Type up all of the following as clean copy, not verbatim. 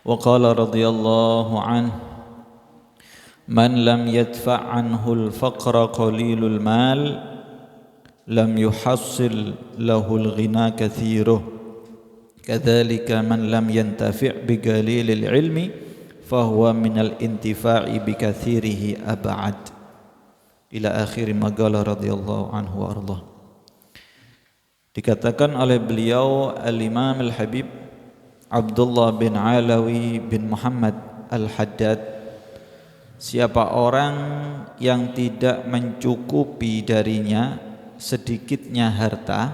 Wa qala radhiyallahu anhu man lam yadfa' anhu al-faqra qalilul mal lam yuhassil lahu al-ghina kathiruh kadzalika man lam yantafi' bi qalilil ilmi fahuwa minal intifa'i bi kathirihi ab'ad ila akhir ma qala radhiyallahu anhu wa ardah. Dikatakan oleh beliau Al-Imam Al-Habib Abdullah bin Alawi bin Muhammad Al-Haddad, siapa orang yang tidak mencukupi darinya sedikitnya harta,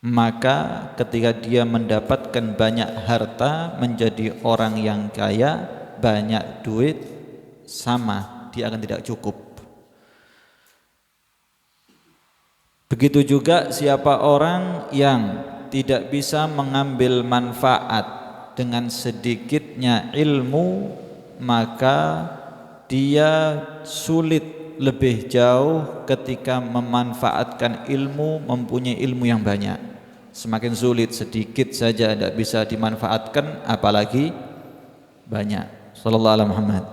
maka ketika dia mendapatkan banyak harta menjadi orang yang kaya, banyak duit, sama, dia akan tidak cukup. Begitu juga siapa orang yang tidak bisa mengambil manfaat dengan sedikitnya ilmu, maka dia sulit lebih jauh ketika memanfaatkan ilmu, mempunyai ilmu yang banyak. Semakin sulit, sedikit saja tidak bisa dimanfaatkan, apalagi banyak. Sallallahu alaihi Muhammad.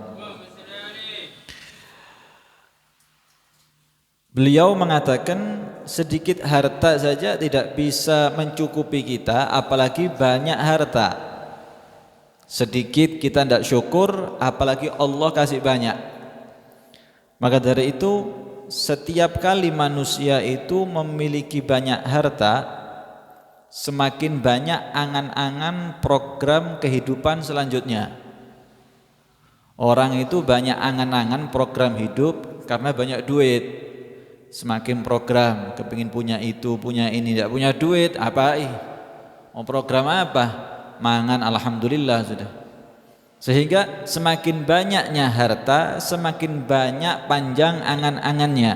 Beliau mengatakan sedikit harta saja tidak bisa mencukupi kita, apalagi banyak harta. Sedikit kita tidak syukur, apalagi Allah kasih banyak. Maka dari itu setiap kali manusia itu memiliki banyak harta, semakin banyak angan-angan program kehidupan selanjutnya. Orang itu banyak angan-angan program hidup karena banyak duit. Semakin program, kepingin punya itu, punya ini, tidak punya duit, apa? Mau program apa? Mangan alhamdulillah sudah. Sehingga semakin banyaknya harta, semakin banyak panjang angan-angannya,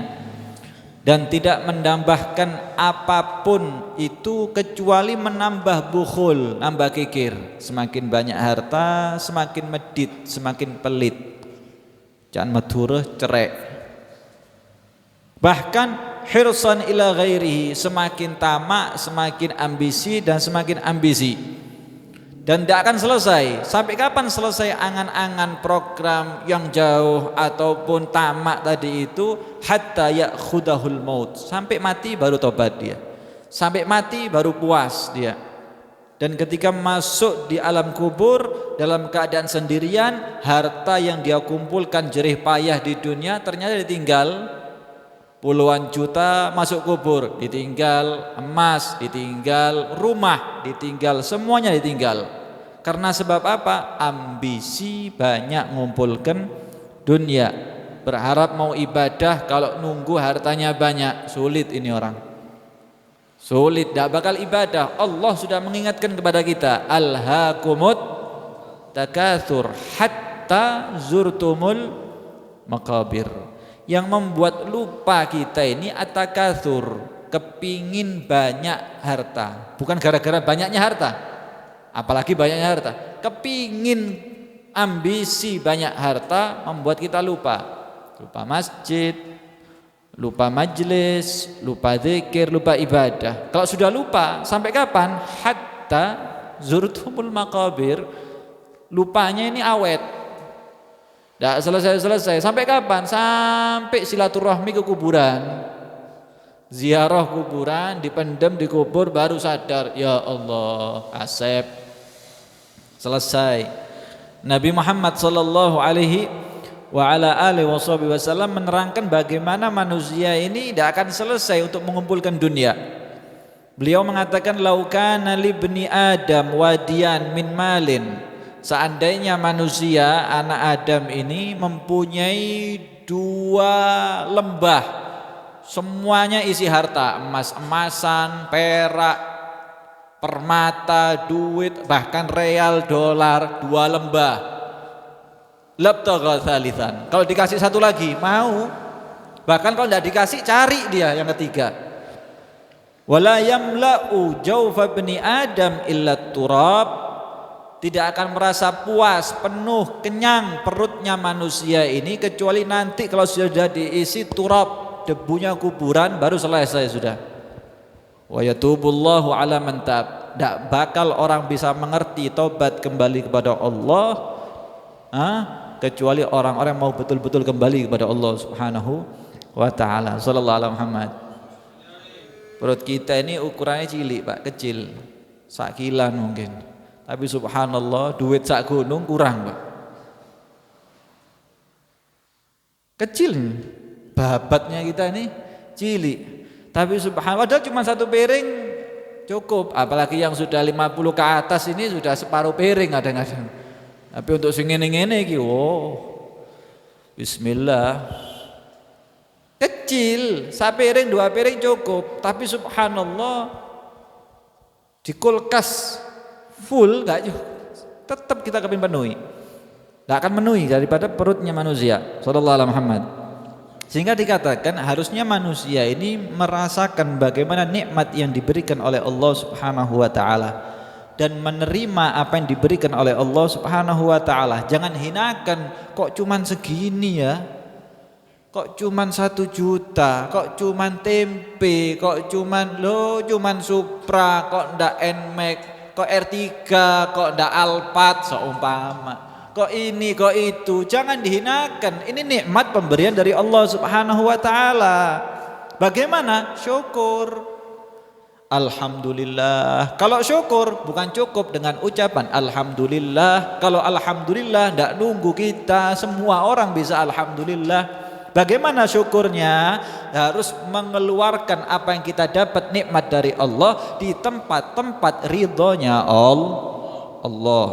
dan tidak menambahkan apapun itu kecuali menambah bukhul, nambah kikir. Semakin banyak harta, semakin medit, semakin pelit. Jangan madhurah cerai. Bahkan hirsan ila ghairihi, semakin tamak, semakin ambisi dan semakin ambisi. Dan tidak akan selesai. Sampai kapan selesai angan-angan program yang jauh ataupun tamak tadi itu? Hatta ya'khudahul maut. Sampai mati baru tobat dia. Sampai mati baru puas dia. Dan ketika masuk di alam kubur dalam keadaan sendirian, harta yang dia kumpulkan jerih payah di dunia ternyata ditinggal. Puluhan juta masuk kubur, ditinggal emas, ditinggal rumah, ditinggal semuanya ditinggal. Karena sebab apa? Ambisi banyak ngumpulkan dunia. Berharap mau ibadah, kalau nunggu hartanya banyak, sulit ini orang. Sulit, tidak bakal ibadah. Allah sudah mengingatkan kepada kita, alhaakumut takatsur hatta zurtumul maqabir. Yang membuat lupa kita ini at-takatsur, kepingin banyak harta. Bukan gara-gara banyaknya harta, apalagi banyaknya harta, kepingin ambisi banyak harta membuat kita lupa. Lupa masjid, lupa majlis, lupa zikir, lupa ibadah. Kalau sudah lupa, sampai kapan? Hatta zurtumul maqabir. Lupanya ini awet, tidak selesai-selesai. Sampai kapan? Sampai silaturahmi ke kuburan, ziarah kuburan, dipendam di kubur, baru sadar, ya Allah, asep. Selesai. Nabi Muhammad sallallahu alaihi wa ala alihi wasallam menerangkan bagaimana manusia ini tidak akan selesai untuk mengumpulkan dunia. Beliau mengatakan, laukana libni Adam wadiyan min malin. Seandainya manusia, anak Adam ini mempunyai 2 lembah, semuanya isi harta, emas-emasan, perak, permata, duit, bahkan real, dolar, 2 lembah. Labtagha tsalitsan. Kalau dikasih satu lagi, mau. Bahkan kalau tidak dikasih, cari dia yang ketiga. Wala yamla'u jawfa bani Adam illa turab. Tidak akan merasa puas, penuh, kenyang perutnya manusia ini kecuali nanti kalau sudah diisi turab, debunya kuburan, baru selesai sudah. Wa yatubullahu ala man tab. Tidak bakal orang bisa mengerti tobat kembali kepada Allah kecuali orang-orang mau betul-betul kembali kepada Allah Subhanahu wa ta'ala. Sallallahu alaihi Muhammad. Perut kita ini ukurannya cilik Pak, kecil, sak kilan mungkin, tapi subhanallah duit sak gunung kurang Pak, kecil, babatnya kita ini cilik, tapi subhanallah padahal cuma satu piring cukup, apalagi yang sudah 50 ke atas ini sudah separuh piring kadang-kadang. Tapi untuk sing ngene-ngene iki, bismillah. Kecil, sapiring 2 piring cukup, tapi subhanallah di kulkas full enggak, tetap kita kepin penuhi. Enggak akan menuhi daripada perutnya manusia. Sallallahu alaihi Muhammad. Sehingga dikatakan harusnya manusia ini merasakan bagaimana nikmat yang diberikan oleh Allah Subhanahu wa taala dan menerima apa yang diberikan oleh Allah Subhanahu wa taala. Jangan hinakan, kok cuman segini ya? Kok cuman 1 juta, kok cuman tempe, kok cuman Supra, kok ndak Nmax, kok R3, kok ndak Alphard seumpama. Kok ini, kok itu. Jangan dihinakan. Ini nikmat pemberian dari Allah Subhanahu wa taala. Bagaimana? Syukur. Alhamdulillah. Kalau syukur bukan cukup dengan ucapan alhamdulillah. Kalau alhamdulillah ndak nunggu kita, semua orang bisa alhamdulillah. Bagaimana syukurnya? Harus mengeluarkan apa yang kita dapat nikmat dari Allah di tempat-tempat ridhonya Allah.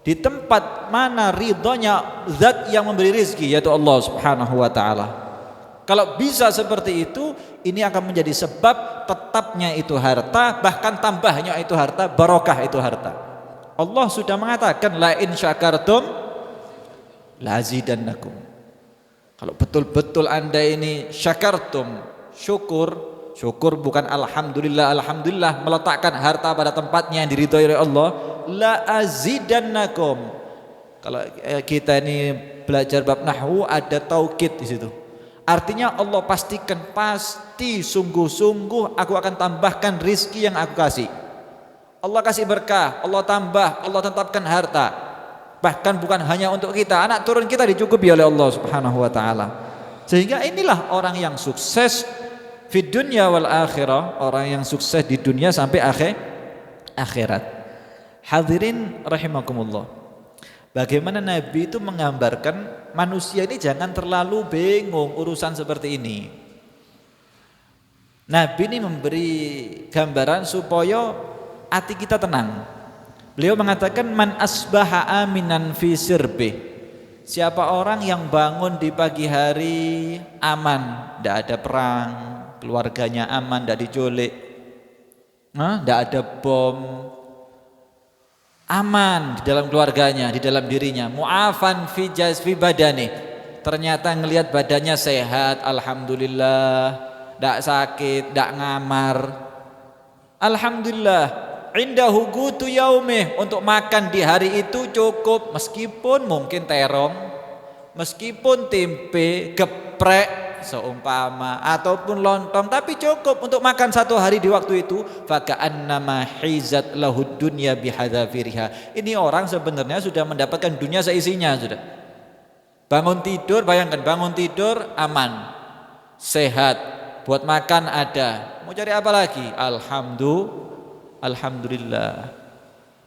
Di tempat mana ridhonya zat yang memberi rizki, yaitu Allah Subhanahu wa ta'ala. Kalau bisa seperti itu, ini akan menjadi sebab tetapnya itu harta, bahkan tambahnya itu harta, barokah itu harta. Allah sudah mengatakan la in syakartum lazidannakum. Kalau betul-betul Anda ini syakartum, syukur bukan alhamdulillah meletakkan harta pada tempatnya yang diridhoi oleh Allah, la azidannakum. Kalau kita ini belajar bab nahwu ada taukid di situ. Artinya Allah pastikan, pasti sungguh-sungguh aku akan tambahkan rizki yang aku kasih. Allah kasih berkah, Allah tambah, Allah tetapkan harta. Bahkan bukan hanya untuk kita, anak turun kita dicukupi oleh Allah Subhanahu wa taala. Sehingga inilah orang yang sukses di dunia wal akhirah, orang yang sukses di dunia sampai akhirat. Hadirin rahimakumullah. Bagaimana Nabi itu menggambarkan manusia ini jangan terlalu bingung urusan seperti ini. Nabi ini memberi gambaran supaya hati kita tenang. Beliau mengatakan man asbaha aminan fi sirbi. Siapa orang yang bangun di pagi hari aman, tidak ada perang, keluarganya aman, tidak diculik, tidak ada bom, aman di dalam keluarganya, di dalam dirinya, mu'afan fi jazfi badani. Ternyata ngelihat badannya sehat, alhamdulillah, tidak sakit, tidak ngamar, alhamdulillah. Indahu qutu yaumih, untuk makan di hari itu cukup, meskipun mungkin terong, meskipun tempe, geprek seumpama ataupun lontong, tapi cukup untuk makan 1 hari di waktu itu. Faka'annama hizat lahud dunya bihadzafiriha. Ini orang sebenarnya sudah mendapatkan dunia seisinya sudah. Bangun tidur, bayangkan bangun tidur aman, sehat, buat makan ada. Mau cari apa lagi? Alhamdulillah,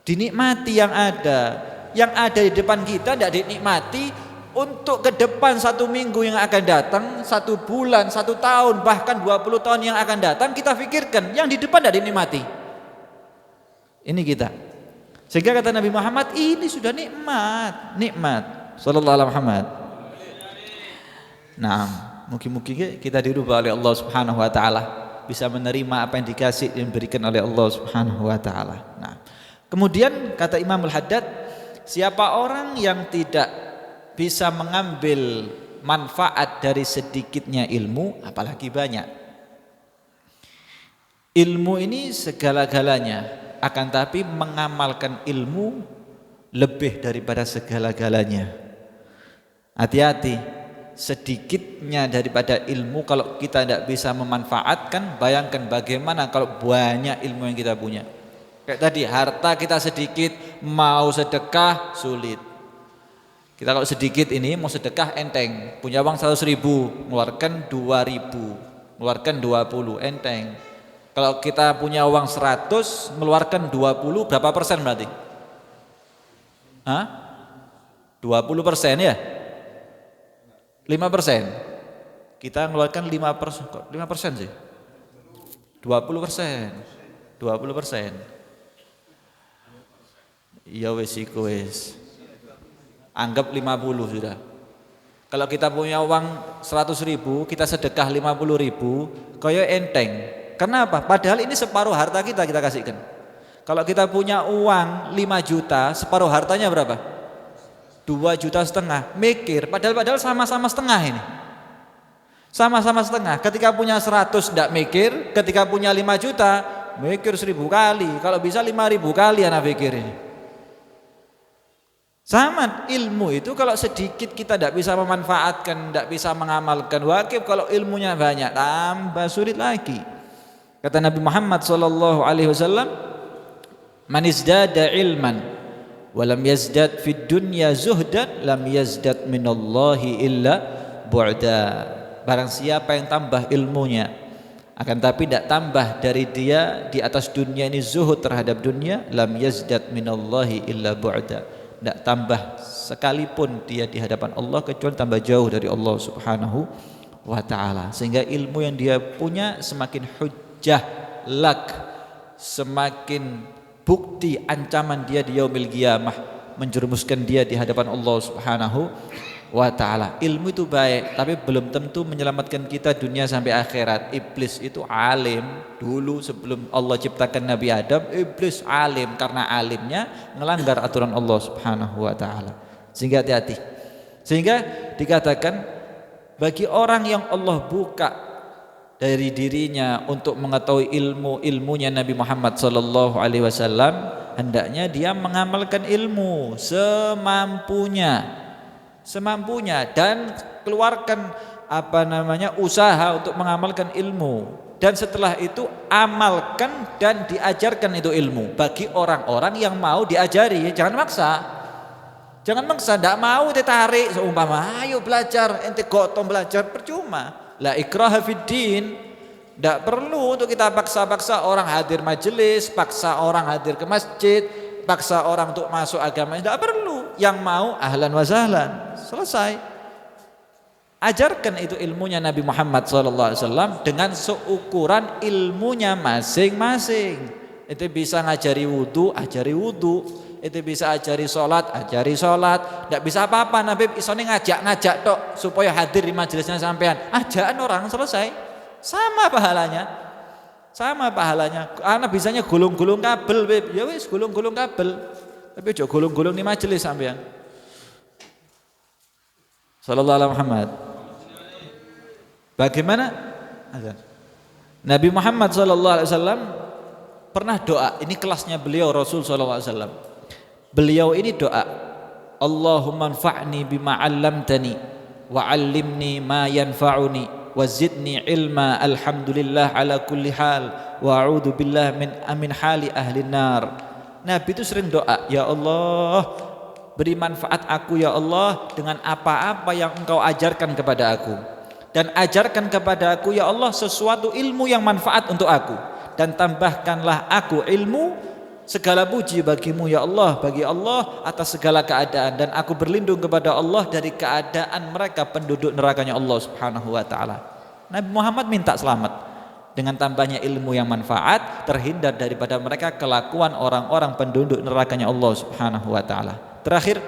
dinikmati yang ada di depan kita tidak dinikmati. Untuk ke depan 1 minggu yang akan datang, 1 bulan, 1 tahun, bahkan 20 tahun yang akan datang, kita pikirkan yang di depan tidak dinikmati. Ini kita. Sehingga kata Nabi Muhammad, ini sudah nikmat sallallahu alaihi Muhammad. Nah, mungkin kita dirubah oleh Allah Subhanahu wa taala, bisa menerima apa yang diberikan oleh Allah Subhanahu wa taala. Nah, kemudian kata Imam Al-Haddad, siapa orang yang tidak bisa mengambil manfaat dari sedikitnya ilmu, apalagi banyak. Ilmu ini segala-galanya, akan tapi mengamalkan ilmu lebih daripada segala-galanya. Hati-hati. Sedikitnya daripada ilmu kalau kita tidak bisa memanfaatkan, bayangkan bagaimana kalau banyak ilmu yang kita punya. Kayak tadi, harta kita sedikit, mau sedekah sulit. Kita kalau sedikit ini mau sedekah enteng, punya uang 100.000, mengeluarkan 2.000, mengeluarkan 20, enteng. Kalau kita punya uang 100, mengeluarkan 20, berapa persen berarti? Hah? 20% ya? 5%. Kita mengeluarkan 5%, kok 5% sih? 20%. 20%. Iya wes iku wes. Anggap 50 sudah. Kalau kita punya uang 100.000, kita sedekah 50.000, kaya enteng. Kenapa? Padahal ini separuh harta kita kasihkan. Kalau kita punya uang 5 juta, separuh hartanya berapa? 2,5 juta. Mikir, padahal sama-sama setengah ini. Sama-sama setengah. Ketika punya 100 tidak mikir, ketika punya 5 juta, mikir 1.000 kali. Kalau bisa 5.000 kali anak pikir ini. Sama ilmu itu kalau sedikit kita tidak bisa memanfaatkan, tidak bisa mengamalkan. Wakif kalau ilmunya banyak, tambah sulit lagi. Kata Nabi Muhammad SAW, man izdada ilman walam yazdad fid dunya zuhdan lam yazdad minallahi illa bu'da. Barang siapa yang tambah ilmunya akan tapi tidak tambah dari dia di atas dunia ini zuhud terhadap dunia, lam yazdad minallahi illa bu'da. Tidak tambah sekalipun dia di hadapan Allah kecuali tambah jauh dari Allah Subhanahu wa ta'ala. Sehingga ilmu yang dia punya semakin hujjah lak, semakin bukti ancaman dia di yaumil qiyamah, menjerumuskan dia di hadapan Allah Subhanahu wa ta'ala. Ilmu itu baik, tapi belum tentu menyelamatkan kita dunia sampai akhirat. Iblis itu alim dulu sebelum Allah ciptakan Nabi Adam. Iblis alim, karena alimnya melanggar aturan Allah Subhanahu wa ta'ala. Sehingga hati-hati. Sehingga dikatakan bagi orang yang Allah buka dari dirinya untuk mengetahui ilmunya Nabi Muhammad sallallahu alaihi wasallam, hendaknya dia mengamalkan ilmu semampunya dan keluarkan usaha untuk mengamalkan ilmu, dan setelah itu amalkan dan diajarkan itu ilmu bagi orang-orang yang mau diajari. Jangan maksa, tidak mau ditarik seumpama ayo belajar, ente gotong belajar, percuma. La ikraha fid din. Tidak perlu untuk kita paksa-paksa orang hadir majelis, paksa orang hadir ke masjid, paksa orang untuk masuk agama. Tidak perlu. Yang mau ahlan wa sahlan, selesai. Ajarkan itu ilmunya Nabi Muhammad SAW dengan seukuran ilmunya masing-masing. Itu bisa ngajari wudu, ajari wudu. Itu bisa ajari sholat, ajari sholat. Tidak bisa apa-apa Nabi isone ngajak tok supaya hadir di majelisnya sampean. Ajakan orang, selesai. Sama pahalanya. Anak bisanya gulung-gulung kabel, Beb. Ya wis gulung-gulung kabel. Tapi ojo gulung-gulung di majelis sampean. Sallallahu alaihi Muhammad. Bagaimana? Nabi Muhammad sallallahu alaihi wasallam pernah doa. Ini kelasnya beliau Rasul sallallahu alaihi wasallam. Beliau ini doa, Allahumma anfa'ni bima 'allamtani wa 'allimni ma yanfa'uni wa zidni ilma, alhamdulillah ala kulli hal wa a'udzu billah min hali ahli nar. Nabi itu sering doa, ya Allah, beri manfaat aku ya Allah dengan apa-apa yang engkau ajarkan kepada aku, dan ajarkan kepada aku ya Allah sesuatu ilmu yang manfaat untuk aku, dan tambahkanlah aku ilmu. Segala puji bagimu ya Allah, bagi Allah atas segala keadaan, dan aku berlindung kepada Allah dari keadaan mereka penduduk nerakanya Allah Subhanahu wa ta'ala. Nabi Muhammad minta selamat dengan tambahnya ilmu yang manfaat, terhindar daripada mereka kelakuan orang-orang penduduk nerakanya Allah Subhanahu wa ta'ala. Terakhir,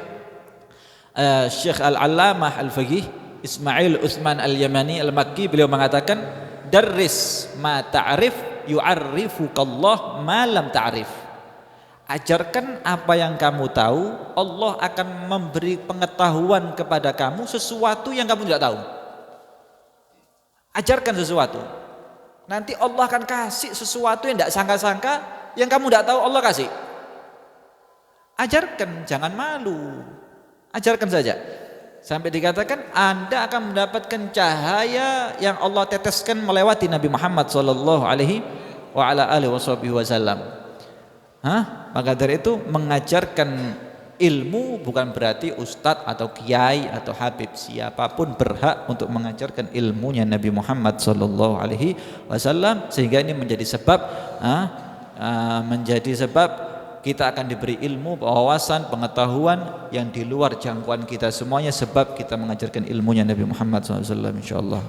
Syekh Al-Allamah Al-Faqih Ismail Utsman Al-Yamani Al-Makki, beliau mengatakan, darris ma ta'rif yu'arrifukallah ma lam ta'rif. Ajarkan apa yang kamu tahu, Allah akan memberi pengetahuan kepada kamu sesuatu yang kamu tidak tahu. Ajarkan sesuatu, nanti Allah akan kasih sesuatu yang tidak sangka-sangka, yang kamu tidak tahu Allah kasih. Ajarkan, jangan malu, ajarkan saja. Sampai dikatakan Anda akan mendapatkan cahaya yang Allah teteskan melewati Nabi Muhammad sallallahu alaihi wasallam. Maka dari itu mengajarkan ilmu bukan berarti ustadz atau kiai atau habib, siapapun berhak untuk mengajarkan ilmunya Nabi Muhammad sallallahu alaihi wasallam, sehingga ini menjadi sebab kita akan diberi ilmu, wawasan, pengetahuan yang di luar jangkauan kita semuanya, sebab kita mengajarkan ilmunya Nabi Muhammad sallallahu alaihi wasallam insyaallah.